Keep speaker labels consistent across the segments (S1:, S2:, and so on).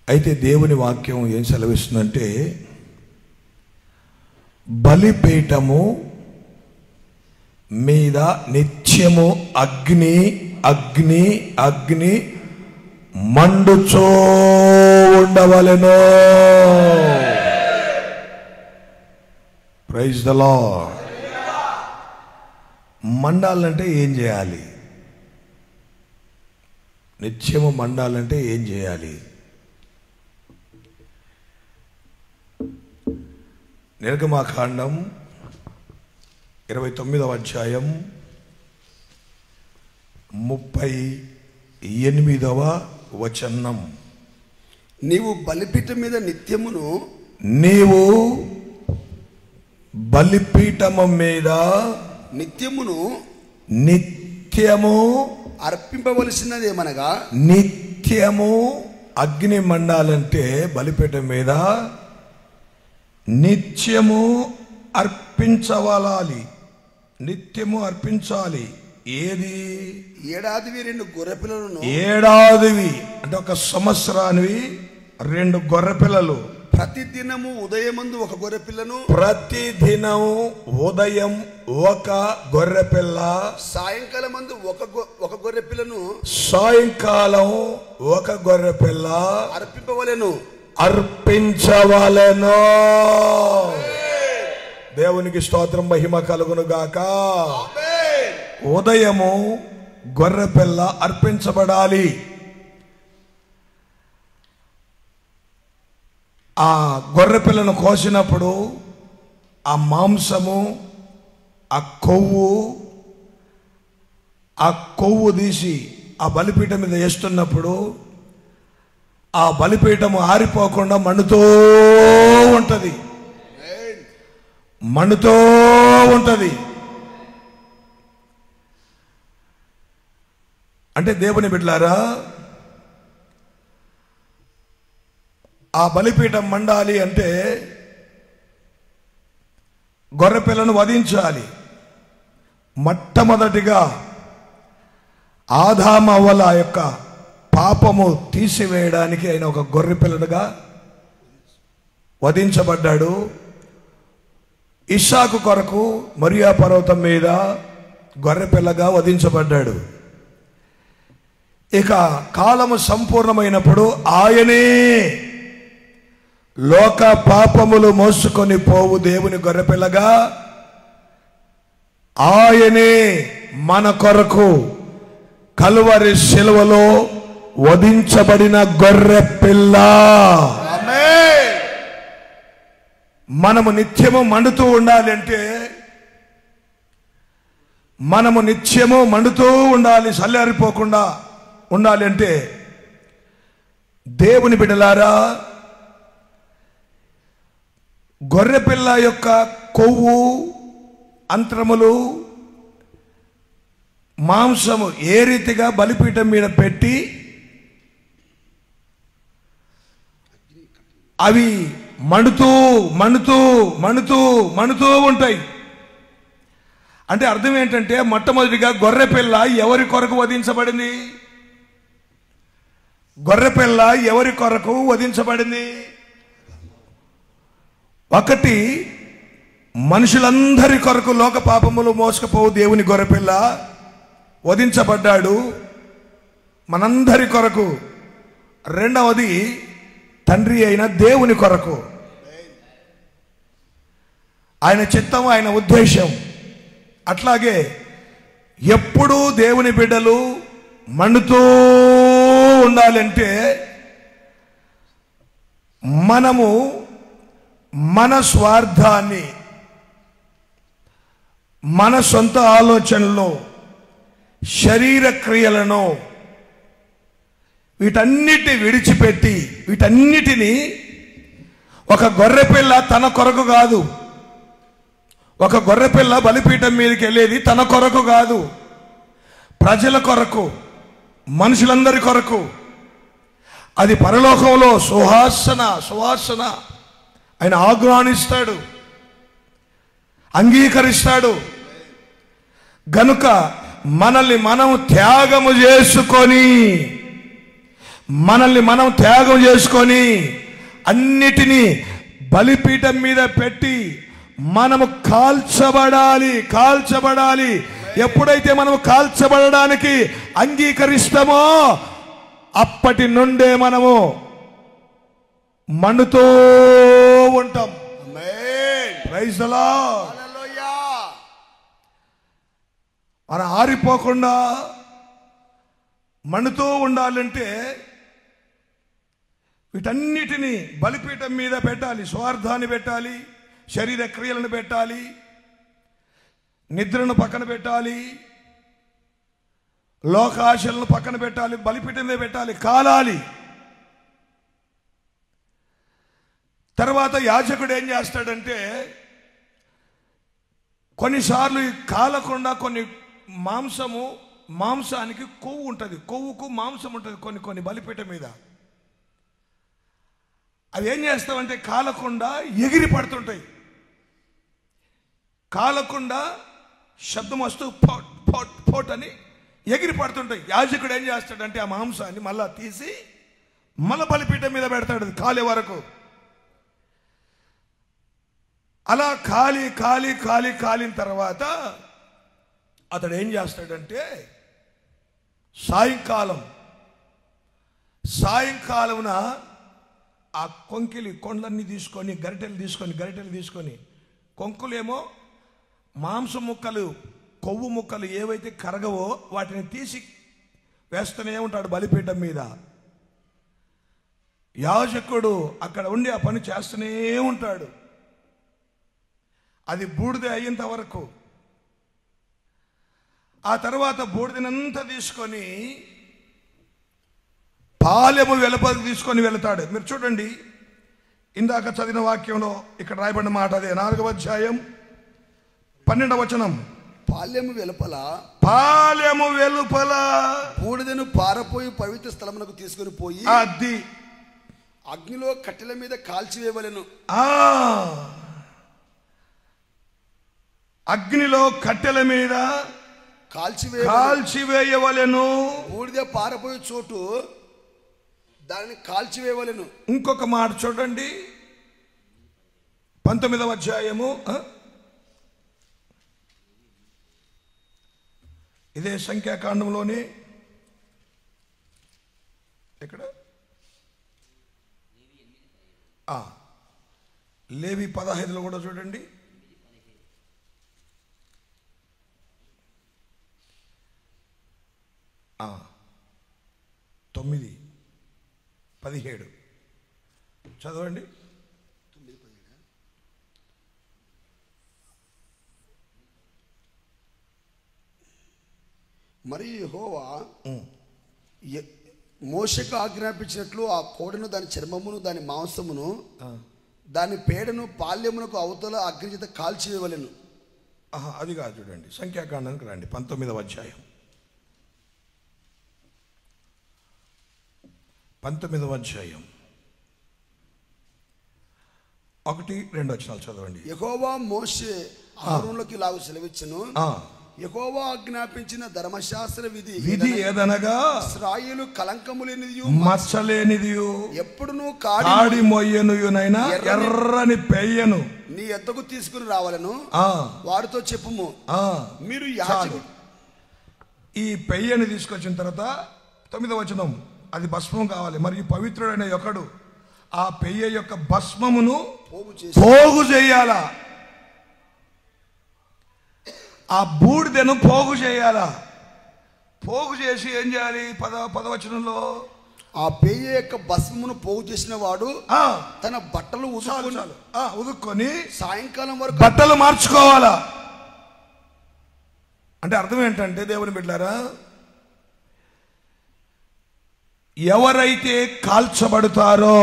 S1: అయితే దేవుని వాక్యం ఏం సెలవిస్తుందంటే, బలిపీఠము మీద నిత్యము అగ్ని అగ్ని అగ్ని మండుచో ఉండవలెను. Praise the lord. మండాలంటే ఏం చేయాలి? నిత్యము మండాలంటే ఏం చేయాలి? నిర్గమాకాండం 29వ అధ్యాయం 38వ వచనం.
S2: నీవు బలిపీఠం మీద నిత్యమును
S1: బలిపీఠము మీద నిత్యము
S2: అర్పింపవలసినదేమనగా,
S1: నిత్యము అగ్ని మండాలంటే బలిపీఠం మీద నిత్యము అర్పించవాలి. నిత్యము అర్పించాలి. ఏది?
S2: ఏడాదివి 2 గొర్రె పిల్లలను.
S1: ఏడాదివి అంటే ఒక సంవత్సరానివి 2 గొర్రె పిల్లలు.
S2: ప్రతిదినము ఉదయమందు 1 గొర్రె పిల్లను.
S1: ప్రతిదినం ఉదయం 1 గొర్రె పిల్ల.
S2: సాయంకాలం మందు 1 గొర్రె పిల్లను.
S1: సాయంకాలం 1 గొర్రె పిల్ల అర్పించవలెను. దేవునికి స్తోత్రం, మహిమ కలుగును గాక. ఉదయము గొర్రె పిల్ల అర్పించబడాలి. ఆ గొర్రె పిల్లను కోసినప్పుడు ఆ మాంసము, ఆ కొవ్వు తీసి ఆ బలిపీఠం మీద వేస్తున్నప్పుడు ఆ బలిపీఠము ఆరిపోకుండా మండుతూ ఉంటది. అంటే దేవుని బిడ్డలారా, ఆ బలిపీఠం మండాలి అంటే గొర్రె పిల్లను వధించాలి. మొట్టమొదటిగా ఆదాము అవ్వల యొక్క పాపము తీసివేయడానికి ఆయన ఒక గొర్రె పిల్లనుగా వధించబడ్డాడు. ఇస్సాకు కొరకు మొరియా పర్వతం మీద గొర్రె పిల్లగా వధించబడ్డాడు. ఇక కాలము సంపూర్ణమైనప్పుడు ఆయనే లోక పాపములు మోసుకొని పోవు దేవుని గొర్రెపిల్లగా ఆయనే మన కొరకు కలువరి శిలువలో వధించబడిన గొర్రెపిల్ల. మనము నిత్యము మండుతూ ఉండాలి అంటే, మనము నిత్యము మండుతూ ఉండాలి, చల్లారిపోకుండా ఉండాలి అంటే, దేవుని బిడ్డలారా, గొర్రెపిల్ల యొక్క కొవ్వు, అంత్రములు, మాంసము ఏ రీతిగా బలిపీఠం మీద పెట్టి అవి మండుతూ మండుతూ మండుతూ మండుతూ ఉంటాయి. అంటే అర్థం ఏంటంటే, మొట్టమొదటిగా గొర్రెపిల్ల ఎవరి కొరకు వధించబడింది? గొర్రెపిల్ల ఎవరి కొరకు వధించబడింది? ఒకటి, మనుషులందరి కొరకు లోక పాపములు మోసుకుపోవు దేవుని గొర్రెపిల్ల వధించబడ్డాడు, మనందరి కొరకు. రెండవది, తండ్రి అయిన దేవుని కొరకు. ఆయన చిత్తం, ఆయన ఉద్దేశం. అట్లాగే ఎప్పుడూ దేవుని బిడ్డలు మండుతూ ఉండాలంటే, మనము మన స్వార్థాన్ని, మన సొంత ఆలోచనలను, శరీర క్రియలను, వీటన్నిటిని విడిచిపెట్టి, వీటన్నిటినీ ఒక గొర్రెపిల్ల తన కొరకు కాదు, ఒక గొర్రెపిల్ల బలిపీఠం మీదకి వెళ్ళేది తన కొరకు కాదు, ప్రజల కొరకు, మనుషులందరి కొరకు. అది పరలోకంలో సువాసన ఆయన ఆగ్రానిస్తాడు, అంగీకరిస్తాడు. గనుక మనల్ని మనం త్యాగము చేసుకొని మనల్ని మనం త్యాగం చేసుకొని అన్నిటినీ బలిపీఠం మీద పెట్టి మనము కాల్చబడాలి. ఎప్పుడైతే మనము కాల్చబడడానికి అంగీకరిస్తామో అప్పటి నుండే మనము మండుతూ ఉంటాం. Praise the Lord. మనం ఆరిపోకుండా మండుతూ ఉండాలంటే వీటన్నిటినీ బలిపీఠం మీద పెట్టాలి. స్వార్థాన్ని పెట్టాలి, శరీర క్రియలను పెట్టాలి, నిద్రను పక్కన పెట్టాలి, లోకాశలను పక్కన పెట్టాలి, బలిపీఠం మీద పెట్టాలి, కాలాలి. తర్వాత యాజకుడు ఏం చేస్తాడంటే కొన్నిసార్లు కాలకుండా కొన్ని మాంసానికి కొవ్వు ఉంటుంది, కొవ్వుకు మాంసం ఉంటుంది కొన్ని బలిపీఠం మీద. అవి ఏం చేస్తామంటే కాలకుండా ఎగిరి పడుతుంటాయి. కాలకుండా శబ్దం వస్తూ పోట్ పోట్ పోట్ అని ఎగిరి పడుతుంటాయి. యాజకుడు ఏం చేస్తాడంటే ఆ మాంసాన్ని మళ్ళా తీసి మళ్ళా బలిపీఠం మీద పెడతాడు కాలే వరకు. అలా కాలిన తర్వాత అతడు ఏం చేస్తాడంటే సాయంకాలమున ఆ కొండలన్నీ తీసుకొని గరిటెలు తీసుకొని కొంకులేమో మాంసం ముక్కలు, కొవ్వు ముక్కలు ఏవైతే కరగవో వాటిని తీసి వేస్తూనే ఉంటాడు బలిపీఠం మీద. యాజకుడు అక్కడ ఉండి ఆ పని చేస్తూనే ఉంటాడు. అది బూడిద అయ్యేంత వరకు. ఆ తర్వాత బూడిదనంతా తీసుకొని పాలెము వెలుపలికి తీసుకొని వెళతాడు. మీరు చూడండి, ఇందాక చదివిన వాక్యంలో ఇక్కడ రాయబడిన మాట అదే. 4వ అధ్యాయం 12వ వచనం.
S2: పాలెము వెలుపల బూడిదను పారపోయి పవిత్ర స్థలమునకు తీసుకొని పోయి
S1: అది
S2: అగ్నిలో కట్టెల మీద కాల్చివేయవలెను.
S1: అగ్నిలో కట్టెల మీద కాల్చివేయవలెను.
S2: బూడిద పారపోయే చోటు దానిని కాల్చివేయవలెను.
S1: ఇంకొక మాట చూడండి, 19వ అధ్యాయము, ఇదే సంఖ్యాకాండంలోని ఇక్కడ లేవి 15లో కూడా చూడండి. ఆ 9:17 చదవండి.
S2: మరి యెహోవా మోషేకు ఆజ్ఞాపించినట్లు ఆ కోడెను, దాని చర్మమును, దాని మాంసమును, దాని పేడను పాల్యమునకు అవతల అగ్ని చేత కాల్చివేయవలెను.
S1: అది కాదు, చూడండి సంఖ్యాకాండానికి రండి. 19వ అధ్యాయం 19వ అధ్యాయం 1-2 వచనాలు చదవండి.
S2: యెహోవా మోషే అహరోనులకు ఇలాగ సెలవిచ్చెను. యెహోవా ఆజ్ఞాపించిన ధర్మశాస్త్ర విధి
S1: ఏదనగా
S2: ఇశ్రాయేలు కలంకము లేనిదియు
S1: మచ్చలేనిదియు
S2: ఎప్పుడును
S1: కాడి మొయ్యనుయునైనా ఎర్రని పెయ్యను
S2: నీ ఎద్దకు తీసుకుని రావాలను వారితో చెప్పుము. మీరు
S1: ఈ పెయ్యని తీసుకొచ్చిన తర్వాత 9వ వచనం, అది భస్మం కావాలి. మరియు పవిత్రుడైన ఒకడు ఆ పెయ్య యొక్క భస్మమును పోగు చేయాలా. ఆ బూడిదను పోగు చేయాలా. పోగు చేసి ఏం చేయాలి? 10వ వచనంలో
S2: ఆ పెయ్య యొక్క భస్మమును పోగు చేసిన వాడు తన బట్టలు
S1: ఉదుక్కొని
S2: సాయంకాలం వరకు
S1: బట్టలు మార్చుకోవాలా. అంటే అర్థం ఏంటంటే, దేవుని బిడ్డలారా, ఎవరైతే కాల్చబడతారో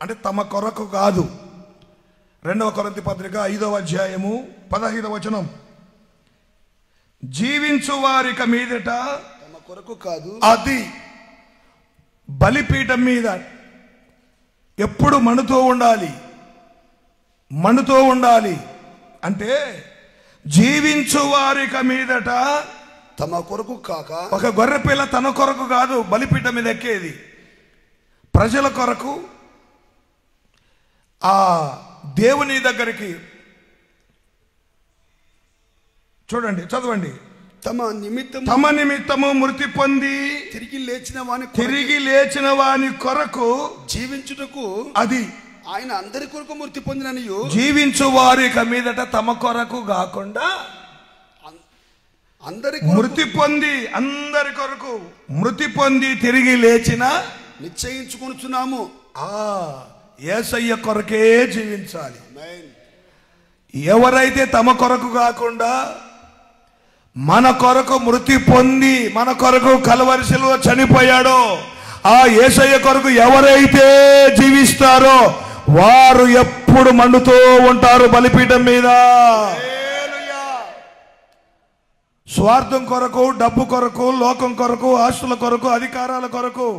S1: అంటే తమ కొరకు కాదు. 2వ కొరింథీ పత్రిక 5వ అధ్యాయము 15వ వచనం, జీవించు వారిక మీదట
S2: తమ కొరకు కాదు,
S1: అది బలిపీఠం మీద ఎప్పుడు మండుతూ ఉండాలి. అంటే జీవించు వారిక మీదట
S2: తమ కొరకు కాక.
S1: ఒక గొర్రె పిల్ల తన కొరకు కాదు బలిపీఠం మీద ఎక్కేది, ప్రజల కొరకు ఆ దేవుని దగ్గరికి. చూడండి, చదవండి.
S2: తమ నిమిత్తము
S1: మృతి పొంది
S2: తిరిగి లేచిన వాని కొరకు జీవించుటకు
S1: అది
S2: ఆయన అందరి కొరకు మృతి పొందిననియు.
S1: జీవించు వారి మీదట తమ కొరకు కాకుండా మృతి పొంది, అందరి కొరకు మృతి పొంది తిరిగి లేచిన
S2: నిశ్చయించుకొనుచున్నాము.
S1: యేసయ్య కొరకే జీవించాలి. ఎవరైతే తమ కొరకు కాకుండా మన కొరకు మృతి పొంది మన కొరకు కల్వరి శిలువ చనిపోయాడో ఆ యేసయ్య కొరకు ఎవరైతే జీవిస్తారో వారు ఎప్పుడు మండుతూ ఉంటారు బలిపీఠం మీద. స్వార్థం కొరకు, డబ్బు కొరకు, లోకం కొరకు, ఆస్తుల కొరకు, అధికారాల కొరకు,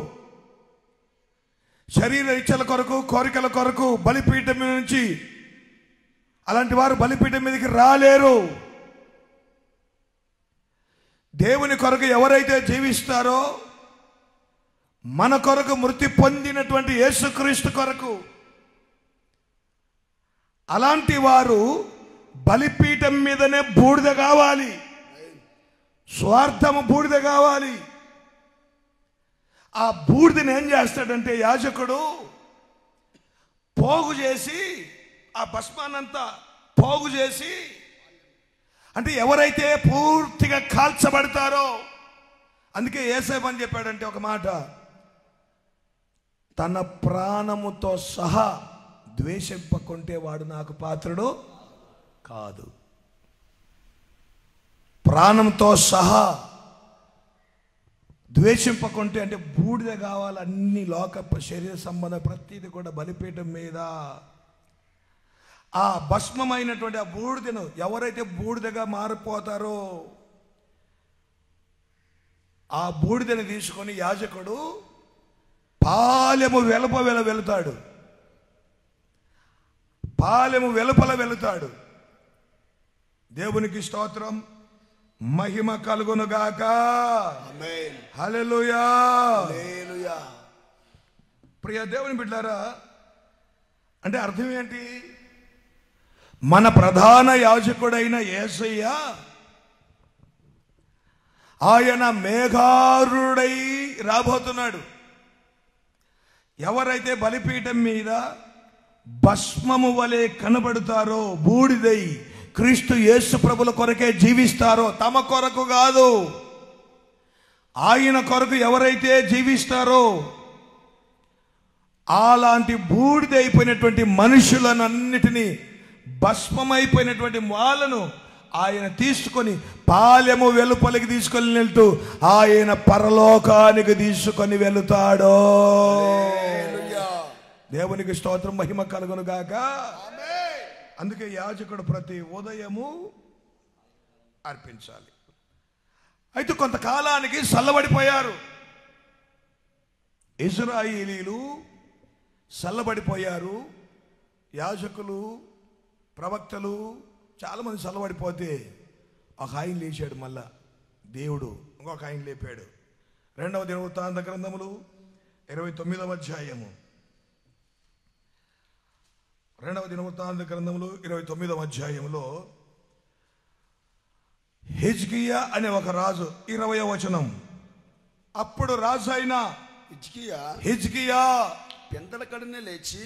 S1: శరీర ఇచ్చల కొరకు, కోరికల కొరకు బలిపీఠం నుంచి అలాంటి వారు బలిపీఠం మీదకి రాలేరు. దేవుని కొరకు ఎవరైతే జీవిస్తారో మన కొరకు మృతి పొందినటువంటి యేసుక్రీస్తు కొరకు, అలాంటి వారు బలిపీఠం మీదనే బూడిద కావాలి, స్వార్థము బూడిద కావాలి. ఆ బూడిదని ఏం చేస్తాడంటే యాజకుడు పోగు చేసి, ఆ భస్మాన్నంతా పోగు చేసి, అంటే ఎవరైతే పూర్తిగా కాల్చబడతారో, అందుకే యేసయ్య అని చెప్పాడంటే ఒక మాట, తన ప్రాణముతో సహా ద్వేషింపకుంటే వాడు నాకు పాత్రుడు కాదు. ప్రాణంతో సహా ద్వేషింపకుంటే అంటే బూడిద కావాలి, అన్ని లోక శరీర సంబంధం ప్రతిది కూడా బలిపీఠం మీద. ఆ భస్మమైనటువంటి ఆ బూడిదను ఎవరైతే బూడిదగా మారిపోతారో ఆ బూడిదని తీసుకొని యాజకుడు పాలెము వెలుతాడు, పాలెము వెలుపల వెళుతాడు. దేవునికి స్తోత్రం, మహిమ కలుగునుగాక.
S2: ఆమేన్.
S1: హల్లెలూయా.
S2: హల్లెలూయా.
S1: ప్రియ దేవుని బిడ్డలారా, అంటే అర్థం ఏంటి? మన ప్రధాన యాజకుడైన యేసయ్య ఆయన మేఘారుడై రాబోతున్నాడు. ఎవరైతే బలిపీఠం మీద భస్మము వలె కనబడతారో, బూడిదై క్రీస్తు యేసు ప్రభుల కొరకే జీవిస్తారో, తమ కొరకు కాదు, ఆయన కొరకు ఎవరైతే జీవిస్తారో అలాంటి బూడిదైపోయినటువంటి మనుషులను అన్నిటినీ, భస్మమైపోయినటువంటి వాళ్ళను ఆయన తీసుకొని పాలెము వెలుపలికి తీసుకొని వెళ్తూ ఆయన పరలోకానికి తీసుకొని వెళుతాడు. దేవునికి స్తోత్రం, మహిమ కలుగును గాక. అందుకే యాజకుడు ప్రతి ఉదయము అర్పించాలి. అయితే కొంతకాలానికి చల్లబడిపోయారు ఇశ్రాయేలీలు, చల్లబడిపోయారు. యాజకులు, ప్రవక్తలు చాలామంది చల్లబడిపోతే ఒక ఆయన లేచాడు. మళ్ళా దేవుడు ఇంకొక ఆయన లేపాడు. 2వ దినవృత్తాంత గ్రంథములు 29వ అధ్యాయము, 2వ దినవృత్తాంత గ్రంథములు 29వ అధ్యాయంలో హిజ్కియా అనే ఒక రాజు, 20వ వచనం. అప్పుడు రాజు అయిన హిజ్కియా
S2: పెందల కడనే లేచి,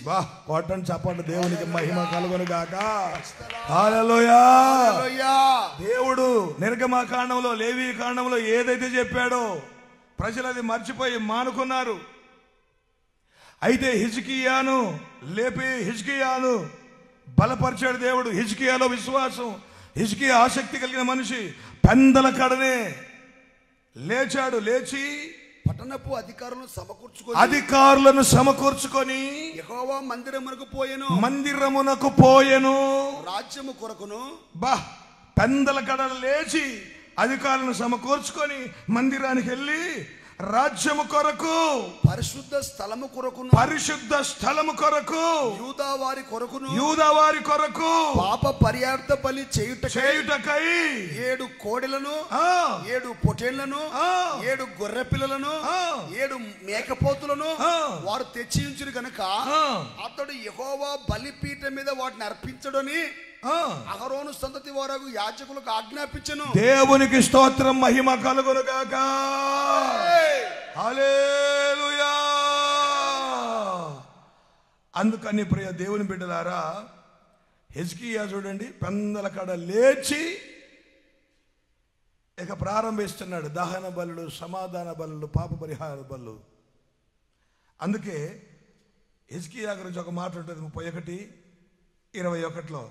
S1: కోటని చెప్పండి, దేవునికి మహిమ కలుగును గాక. హల్లెలూయా. దేవుడు నిర్గమకాండంలో, లేవీ కాండంలో ఏదైతే చెప్పాడో ప్రజలు అది మర్చిపోయి మానుకున్నారు. అయితే హిజ్కియాను లేపి హిజ్కియాను బలపరిచాడు దేవుడు. హిజ్కియాలో విశ్వాసం, హిజ్కియా ఆసక్తి కలిగిన మనిషి పెందల కడనే లేచాడు. లేచి
S2: పట్టణపు
S1: అధికారులను సమకూర్చుకొని
S2: యెహోవా
S1: మందిరమునకు పోయెను.
S2: రాజ్యము కొరకును
S1: పెందల కడ లేచి అధికారులను సమకూర్చుకొని మందిరానికి వెళ్ళి రాజ్యము కొరకు,
S2: పరిశుద్ధ స్థలము కొరకును,
S1: పరిశుద్ధ స్థలము కొరకు,
S2: యూదా వారి కొరకును,
S1: యూదా వారి కొరకు
S2: పాప పరిహార్థ బలి
S1: చేయుటకై
S2: 7 కోడెలను,
S1: ఆ,
S2: 7 పొటేళ్లను,
S1: ఆ,
S2: 7 గొర్రె పిల్లలను,
S1: ఆ,
S2: 7 మేకపోతులను
S1: ఆ,
S2: వారు తెచ్చి ఉంచును కనుక
S1: ఆ,
S2: అతడు యెహోవా బలిపీఠం మీద వాటిని అర్పించడని
S1: ఆ.
S2: అహరోను సంతతి వారు యాజకులకు ఆజ్ఞాపించెను.
S1: దేవునికి స్తోత్రం, మహిమ కలుగును గాక. హల్లెలూయా. అందుకని ప్రియ దేవుని బిడ్డలారా, హిజ్కియా చూడండి, పెందల కాడ లేచి ఇక ప్రారంభిస్తున్నాడు దహన బలులు, సమాధాన బలులు, పాప పరిహార బలులు. అందుకే హిజ్కియా గురించి ఒక మాట ఉంటుంది 31:21లో,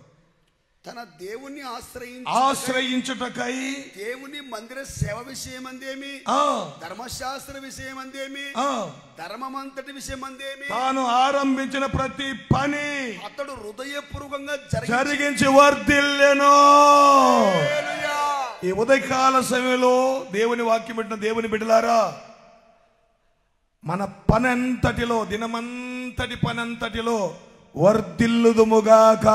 S2: తన దేవుణ్ణి
S1: ఆశ్రయించుటకై
S2: దేవుని మందిర సేవ విషయమందేమి, ధర్మశాస్త్ర విషయమందేమి, ధర్మమంతటి విషయమందేమి,
S1: తాను ఆరంభించిన ప్రతి పని
S2: అతడు హృదయపూర్వకంగా
S1: జరిగించి వర్ధిల్లెను. ఈ ఉదయకాల సమయంలో దేవుని వాక్యం పెట్టిన దేవుని బిడ్డలారా, మన పనంతటిలో, దినమంతటి పనంతటిలో వర్ధిల్లుదుముగాక.